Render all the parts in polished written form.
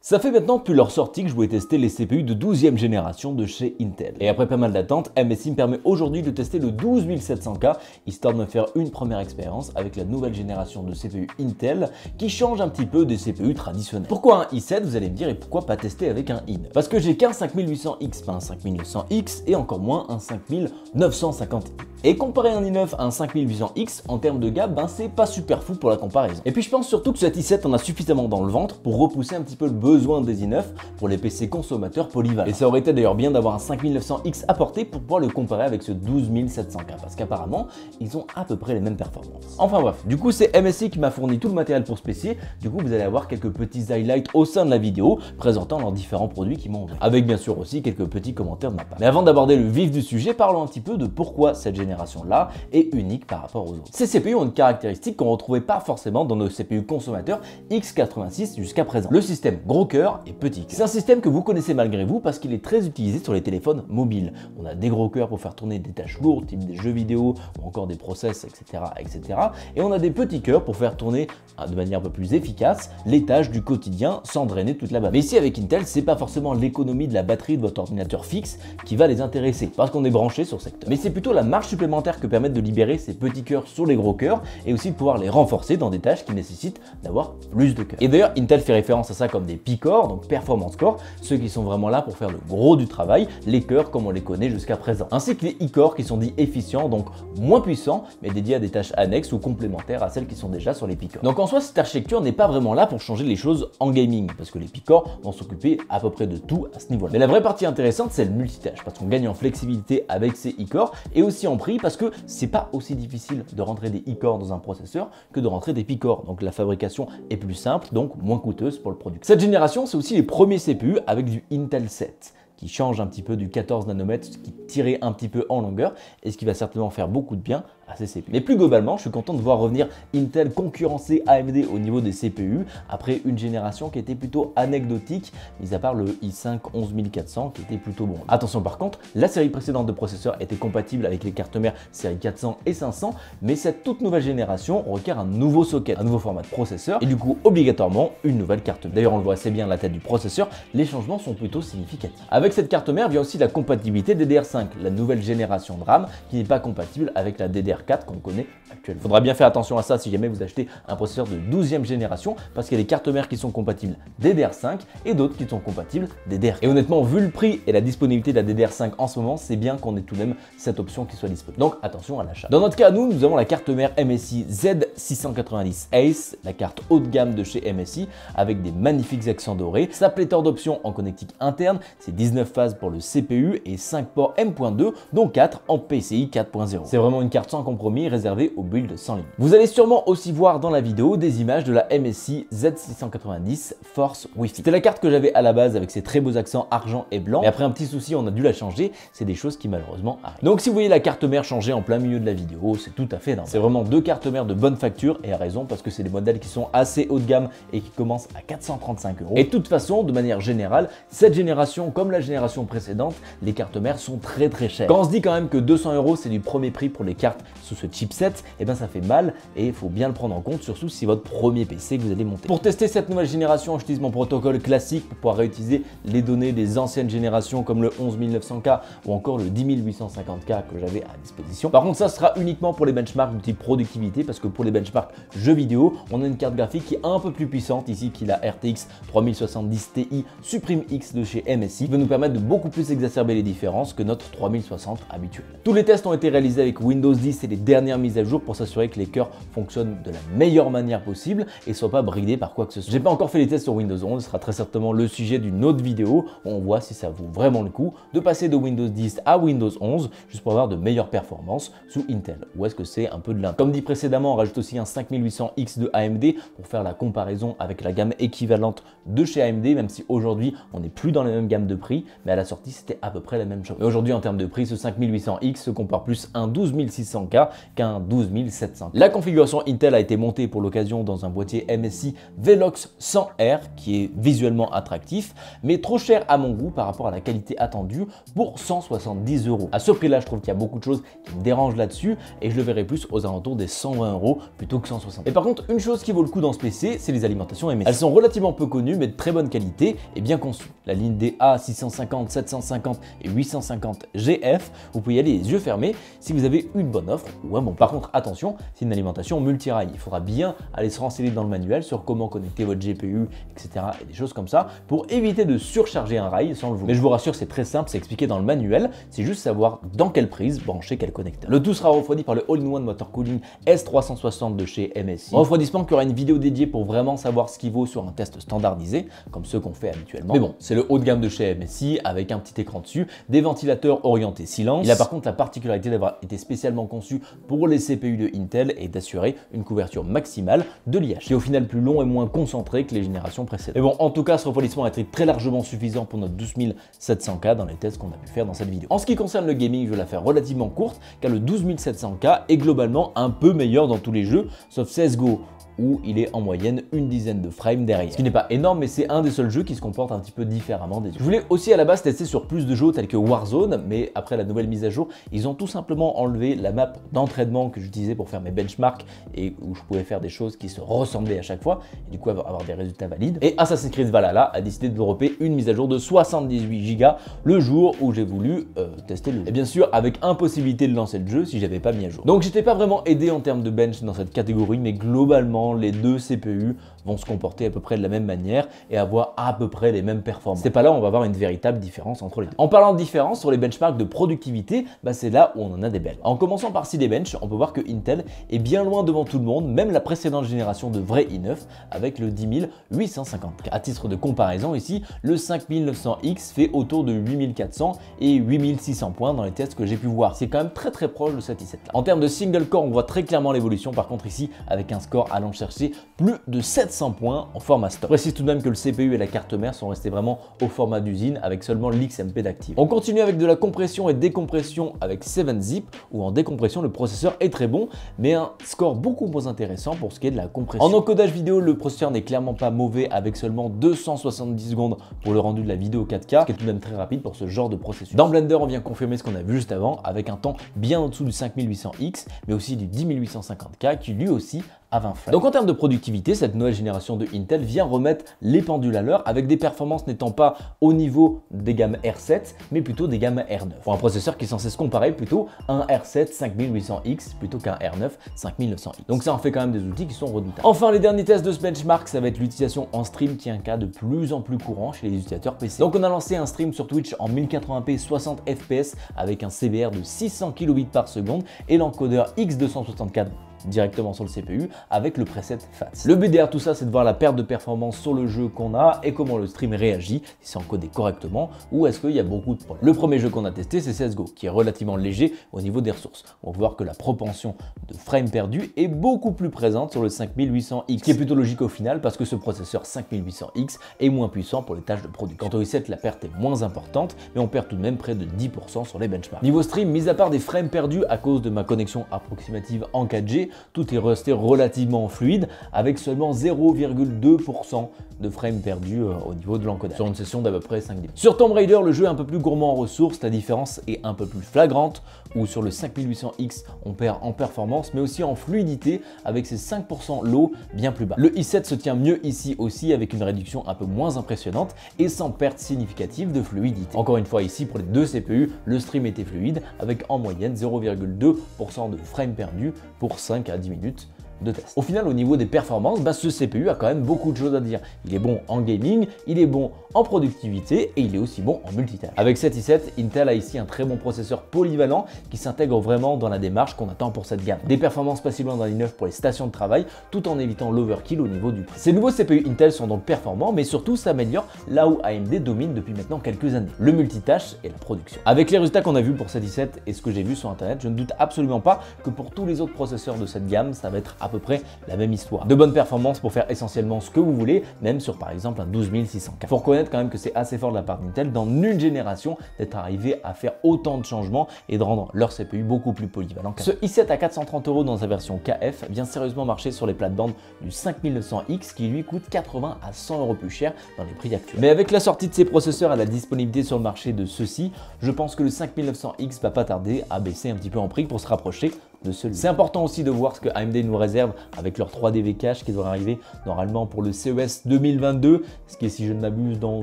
Ça fait maintenant depuis leur sortie que je voulais tester les CPU de 12e génération de chez Intel. Et après pas mal d'attentes, MSI me permet aujourd'hui de tester le 12700K, histoire de me faire une première expérience avec la nouvelle génération de CPU Intel qui change un petit peu des CPU traditionnels. Pourquoi un i7, vous allez me dire, et pourquoi pas tester avec un i9? Parce que j'ai qu'un 5800X, pas un 5900X, et encore moins un 5950i. Et comparer un i9 à un 5800X en termes de gamme, c'est pas super fou pour la comparaison. Et puis je pense surtout que cet i7 en a suffisamment dans le ventre pour repousser un petit peu le besoin des i9 pour les PC consommateurs polyvalents. Et ça aurait été d'ailleurs bien d'avoir un 5900X à portée pour pouvoir le comparer avec ce 12700K, parce qu'apparemment ils ont à peu près les mêmes performances. Enfin bref, du coup c'est MSI qui m'a fourni tout le matériel pour ce PC. Du coup vous allez avoir quelques petits highlights au sein de la vidéo présentant leurs différents produits qui m'ont envoyé, avec bien sûr aussi quelques petits commentaires de ma part. Mais avant d'aborder le vif du sujet, parlons un petit peu de pourquoi cette génération là est unique par rapport aux autres. Ces CPU ont une caractéristique qu'on ne retrouvait pas forcément dans nos CPU consommateurs x86 jusqu'à présent. Le système gros cœur et petit cœur. C'est un système que vous connaissez malgré vous parce qu'il est très utilisé sur les téléphones mobiles. On a des gros cœurs pour faire tourner des tâches lourdes, type des jeux vidéo ou encore des process, etc., etc. Et on a des petits cœurs pour faire tourner de manière un peu plus efficace les tâches du quotidien sans drainer toute la batterie. Mais ici avec Intel, c'est pas forcément l'économie de la batterie de votre ordinateur fixe qui va les intéresser parce qu'on est branché sur secteur. Mais c'est plutôt la marge supplémentaire que permettent de libérer ces petits cœurs sur les gros cœurs et aussi de pouvoir les renforcer dans des tâches qui nécessitent d'avoir plus de cœurs. Et d'ailleurs, Intel fait référence à ça comme des P-Core, donc Performance Core, ceux qui sont vraiment là pour faire le gros du travail, les cœurs comme on les connaît jusqu'à présent. Ainsi que les E-Core qui sont dits efficients, donc moins puissants, mais dédiés à des tâches annexes ou complémentaires à celles qui sont déjà sur les P-Core. Donc en soi, cette architecture n'est pas vraiment là pour changer les choses en gaming, parce que les P-Core vont s'occuper à peu près de tout à ce niveau-là. Mais la vraie partie intéressante, c'est le multitâche, parce qu'on gagne en flexibilité avec ces E-Core et aussi en prix, parce que c'est pas aussi difficile de rentrer des E-Core dans un processeur que de rentrer des P-Core. Donc la fabrication est plus simple, donc moins coûteuse pour le producteur. Cette génération, c'est aussi les premiers CPU avec du Intel 7 qui change un petit peu du 14 nanomètres, ce qui tirait un petit peu en longueur et ce qui va certainement faire beaucoup de bien à ces CPU. Mais plus globalement, je suis content de voir revenir Intel concurrencer AMD au niveau des CPU après une génération qui était plutôt anecdotique, mis à part le i5 11400 qui était plutôt bon. Attention par contre, la série précédente de processeurs était compatible avec les cartes mères série 400 et 500, mais cette toute nouvelle génération requiert un nouveau socket, un nouveau format de processeur et du coup obligatoirement une nouvelle carte mère. D'ailleurs, on le voit assez bien à la tête du processeur, les changements sont plutôt significatifs. Avec cette carte mère vient aussi la compatibilité DDR5, la nouvelle génération de RAM qui n'est pas compatible avec la DDR4 qu'on connaît actuellement. Il faudra bien faire attention à ça si jamais vous achetez un processeur de 12e génération parce qu'il y a des cartes mères qui sont compatibles DDR5 et d'autres qui sont compatibles DDR4. Et honnêtement, vu le prix et la disponibilité de la DDR5 en ce moment, c'est bien qu'on ait tout de même cette option qui soit disponible. Donc attention à l'achat. Dans notre cas, nous avons la carte mère MSI Z690 Ace, la carte haut de gamme de chez MSI avec des magnifiques accents dorés, sa pléthore d'options en connectique interne, c'est 19 phases pour le CPU et 5 ports M.2 dont 4 en PCI 4.0. C'est vraiment une carte sans compromis réservée aux builds sans limite. Vous allez sûrement aussi voir dans la vidéo des images de la MSI Z690 Force Wi-Fi. C'était la carte que j'avais à la base avec ses très beaux accents argent et blanc, et après un petit souci on a dû la changer, c'est des choses qui malheureusement arrivent. Donc si vous voyez la carte mère changer en plein milieu de la vidéo, c'est tout à fait normal. C'est vraiment deux cartes mères de bonne facture et à raison parce que c'est des modèles qui sont assez haut de gamme et qui commencent à 435 €. Et de toute façon, de manière générale, cette génération comme la génération précédente, les cartes mères sont très chères. Quand on se dit quand même que 200 € c'est du premier prix pour les cartes sous ce chipset, et bien ça fait mal et il faut bien le prendre en compte, surtout si c'est votre premier PC que vous allez monter. Pour tester cette nouvelle génération, j'utilise mon protocole classique pour pouvoir réutiliser les données des anciennes générations comme le 11900K ou encore le 10850K que j'avais à disposition. Par contre, ça sera uniquement pour les benchmarks du type productivité parce que pour les benchmarks jeux vidéo, on a une carte graphique qui est un peu plus puissante ici, qui est la RTX 3070 Ti Supreme X de chez MSI, qui va nous permettre de beaucoup plus exacerber les différences que notre 3060 habituel. Tous les tests ont été réalisés avec Windows 10 et les dernières mises à jour pour s'assurer que les cœurs fonctionnent de la meilleure manière possible et ne soient pas bridés par quoi que ce soit. J'ai pas encore fait les tests sur Windows 11, ce sera très certainement le sujet d'une autre vidéo où on voit si ça vaut vraiment le coup de passer de Windows 10 à Windows 11 juste pour avoir de meilleures performances sous Intel. Ou est-ce que c'est un peu de l'un? Comme dit précédemment, on rajoute aussi un 5800X de AMD pour faire la comparaison avec la gamme équivalente de chez AMD, même si aujourd'hui on n'est plus dans la même gamme de prix, mais à la sortie c'était à peu près la même chose. Mais aujourd'hui en termes de prix, ce 5800X se compare plus à un 12600K 12700K qu'un 12700. La configuration Intel a été montée pour l'occasion dans un boîtier MSI Velox 100R qui est visuellement attractif, mais trop cher à mon goût par rapport à la qualité attendue pour 170 €. À ce prix-là, je trouve qu'il y a beaucoup de choses qui me dérangent là-dessus et je le verrai plus aux alentours des 120 € plutôt que 160. Et par contre, une chose qui vaut le coup dans ce PC, c'est les alimentations MSI. Elles sont relativement peu connues, mais de très bonne qualité et bien conçues. La ligne des A650, 750 et 850 GF, vous pouvez y aller les yeux fermés si vous avez une bonne offre ou un bon. Par contre, attention, c'est une alimentation multirail. Il faudra bien aller se renseigner dans le manuel sur comment connecter votre GPU, etc. et des choses comme ça pour éviter de surcharger un rail sans le vouloir. Mais je vous rassure, c'est très simple, c'est expliqué dans le manuel. C'est juste savoir dans quelle prise brancher quel connecteur. Le tout sera refroidi par le All-in-One Motor Cooling S360 de chez MSI. Refroidissement qui aura une vidéo dédiée pour vraiment savoir ce qu'il vaut sur un test standardisé, comme ceux qu'on fait habituellement. Mais bon, c'est le haut de gamme de chez MSI avec un petit écran dessus, des ventilateurs orientés silence. Il a par contre la particularité d'avoir été spécialement conçu pour les CPU de Intel et d'assurer une couverture maximale de l'IH, qui est au final plus long et moins concentré que les générations précédentes. Mais bon, en tout cas, ce refroidissement a été très largement suffisant pour notre 12700K dans les tests qu'on a pu faire dans cette vidéo. En ce qui concerne le gaming, je vais la faire relativement courte, car le 12700K est globalement un peu meilleur dans tous les jeux, sauf CSGO, où il est en moyenne une dizaine de frames derrière. Ce qui n'est pas énorme, mais c'est un des seuls jeux qui se comporte un petit peu différemment des autres. Je voulais aussi à la base tester sur plus de jeux tels que Warzone, mais après la nouvelle mise à jour, ils ont tout simplement enlevé la map d'entraînement que j'utilisais pour faire mes benchmarks et où je pouvais faire des choses qui se ressemblaient à chaque fois, et du coup avoir des résultats valides. Et Assassin's Creed Valhalla a décidé de dropper une mise à jour de 78 Go le jour où j'ai voulu tester le jeu. Et bien sûr, avec impossibilité de lancer le jeu si j'avais pas mis à jour. Donc j'étais pas vraiment aidé en termes de bench dans cette catégorie, mais globalement, les deux CPU vont se comporter à peu près de la même manière et avoir à peu près les mêmes performances. C'est pas là où on va avoir une véritable différence entre les deux. En parlant de différence sur les benchmarks de productivité, c'est là où on en a des belles. En commençant par Cinebench, on peut voir que Intel est bien loin devant tout le monde, même la précédente génération de vrais i9 avec le 10850K. À titre de comparaison ici, le 5900X fait autour de 8400 et 8600 points dans les tests que j'ai pu voir. C'est quand même très proche de cet i7 là. En termes de single core, on voit très clairement l'évolution par contre ici avec un score allant chercher plus de 700 points en format stock. Je précise tout de même que le CPU et la carte mère sont restés vraiment au format d'usine avec seulement l'XMP d'active. On continue avec de la compression et décompression avec 7zip où en décompression le processeur est très bon mais un score beaucoup moins intéressant pour ce qui est de la compression. En encodage vidéo, le processeur n'est clairement pas mauvais avec seulement 270 secondes pour le rendu de la vidéo 4K, ce qui est tout de même très rapide pour ce genre de processus. Dans Blender, on vient confirmer ce qu'on a vu juste avant avec un temps bien en dessous du 5800X mais aussi du 10850K qui lui aussi a 20 frames. Donc en termes de productivité, cette nouvelle génération de Intel vient remettre les pendules à l'heure avec des performances n'étant pas au niveau des gammes R7 mais plutôt des gammes R9. Pour un processeur qui est censé se comparer plutôt à un R7 5800X plutôt qu'un R9 5900X. Donc ça en fait quand même des outils qui sont redoutables. Enfin, les derniers tests de ce benchmark, ça va être l'utilisation en stream qui est un cas de plus en plus courant chez les utilisateurs PC. Donc on a lancé un stream sur Twitch en 1080p 60 fps avec un CBR de 600 kbps par seconde et l'encodeur X264 directement sur le CPU avec le preset FATS. Le but derrière tout ça, c'est de voir la perte de performance sur le jeu qu'on a et comment le stream réagit, si c'est encodé correctement ou est-ce qu'il y a beaucoup de problèmes. Le premier jeu qu'on a testé, c'est CSGO, qui est relativement léger au niveau des ressources. On va voir que la propension de frames perdus est beaucoup plus présente sur le 5800X, ce qui est plutôt logique au final parce que ce processeur 5800X est moins puissant pour les tâches de production. Quant au i7, la perte est moins importante, mais on perd tout de même près de 10% sur les benchmarks. Niveau stream, mis à part des frames perdus à cause de ma connexion approximative en 4G, tout est resté relativement fluide avec seulement 0,2% de frames perdus au niveau de l'encodage sur une session d'à peu près 5 minutes. Sur Tomb Raider, le jeu est un peu plus gourmand en ressources, la différence est un peu plus flagrante où sur le 5800X on perd en performance mais aussi en fluidité avec ses 5% low bien plus bas. Le i7 se tient mieux ici aussi avec une réduction un peu moins impressionnante et sans perte significative de fluidité. Encore une fois ici pour les deux CPU, le stream était fluide avec en moyenne 0,2% de frames perdus pour 5 à 10 minutes de test. Au final, au niveau des performances, ce CPU a quand même beaucoup de choses à dire. Il est bon en gaming, il est bon en productivité et il est aussi bon en multitâche. Avec cet i7, Intel a ici un très bon processeur polyvalent qui s'intègre vraiment dans la démarche qu'on attend pour cette gamme. Des performances pas si loin d'un i9 pour les stations de travail tout en évitant l'overkill au niveau du prix. Ces nouveaux CPU Intel sont donc performants mais surtout s'améliorent là où AMD domine depuis maintenant quelques années, le multitâche et la production. Avec les résultats qu'on a vus pour cet i7 et ce que j'ai vu sur internet, je ne doute absolument pas que pour tous les autres processeurs de cette gamme, ça va être à peu près la même histoire. De bonnes performances pour faire essentiellement ce que vous voulez, même sur par exemple un 12600K. Faut reconnaître quand même que c'est assez fort de la part d'Intel dans une génération d'être arrivé à faire autant de changements et de rendre leur CPU beaucoup plus polyvalent. Ce i7 à 430 € dans sa version KF vient sérieusement marcher sur les plates-bandes du 5900X qui lui coûte 80 à 100 € plus cher dans les prix actuels. Mais avec la sortie de ces processeurs et la disponibilité sur le marché de ceux-ci, je pense que le 5900X va pas tarder à baisser un petit peu en prix pour se rapprocher de celui. C'est important aussi de voir ce que AMD nous réserve avec leur 3DV cache qui devrait arriver normalement pour le CES 2022, ce qui est, si je ne m'abuse, dans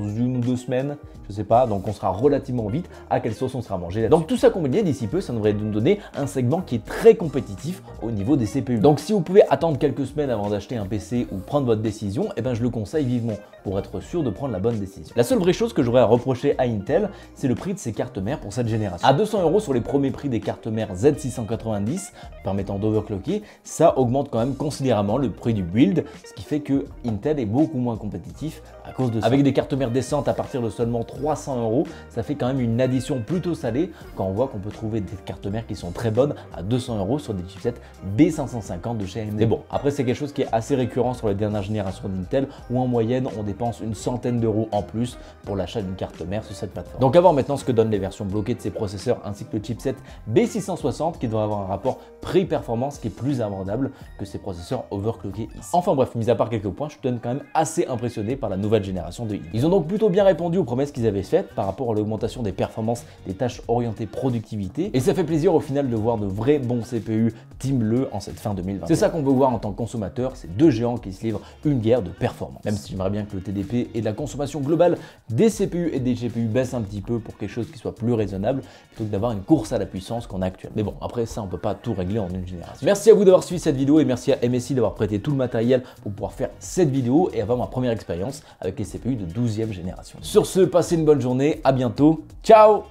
1 ou 2 semaines, je sais pas, donc on sera relativement vite à quelle sauce on sera mangé là-dessus. Donc tout ça combiné d'ici peu, ça devrait nous donner un segment qui est très compétitif au niveau des CPU. Donc si vous pouvez attendre quelques semaines avant d'acheter un PC ou prendre votre décision, eh ben je le conseille vivement pour être sûr de prendre la bonne décision. La seule vraie chose que j'aurais à reprocher à Intel, c'est le prix de ses cartes mères pour cette génération. À 200 € sur les premiers prix des cartes mères Z690 permettant d'overclocker, ça augmente quand même considérablement le prix du build, ce qui fait que Intel est beaucoup moins compétitif à cause de ça. Avec des cartes mères décentes à partir de seulement 300 €, ça fait quand même une addition plutôt salée quand on voit qu'on peut trouver des cartes mères qui sont très bonnes à 200 € sur des chipsets B550 de chez AMD. Mais bon, après c'est quelque chose qui est assez récurrent sur les dernières générations d'Intel où en moyenne on dépense une centaine d'euros en plus pour l'achat d'une carte mère sur cette plateforme. Donc à voir maintenant ce que donnent les versions bloquées de ces processeurs ainsi que le chipset B660 qui devrait avoir un rapport prix-performance qui est plus abordable que ces processeurs overclockés ici. Enfin bref, mis à part quelques points, je te donne quand même assez impressionné par la nouvelle génération de i. Ils ont donc plutôt bien répondu aux promesses qu'ils avaient faites par rapport à l'augmentation des performances des tâches orientées productivité et ça fait plaisir au final de voir de vrais bons CPU Team Bleu en cette fin 2020. C'est ça qu'on veut voir en tant que consommateur, c'est deux géants qui se livrent une guerre de performance. Même si j'aimerais bien que le TDP et la consommation globale des CPU et des GPU baissent un petit peu pour quelque chose qui soit plus raisonnable plutôt que d'avoir une course à la puissance qu'on a actuellement. Mais bon, après ça on peut pas tout régler en une génération. Merci à vous d'avoir suivi cette vidéo et merci à MSI d'avoir prêté tout le matériel pour pouvoir faire cette vidéo et avoir ma première expérience avec les CPU de 12e génération. Sur ce, passez une bonne journée, à bientôt, ciao!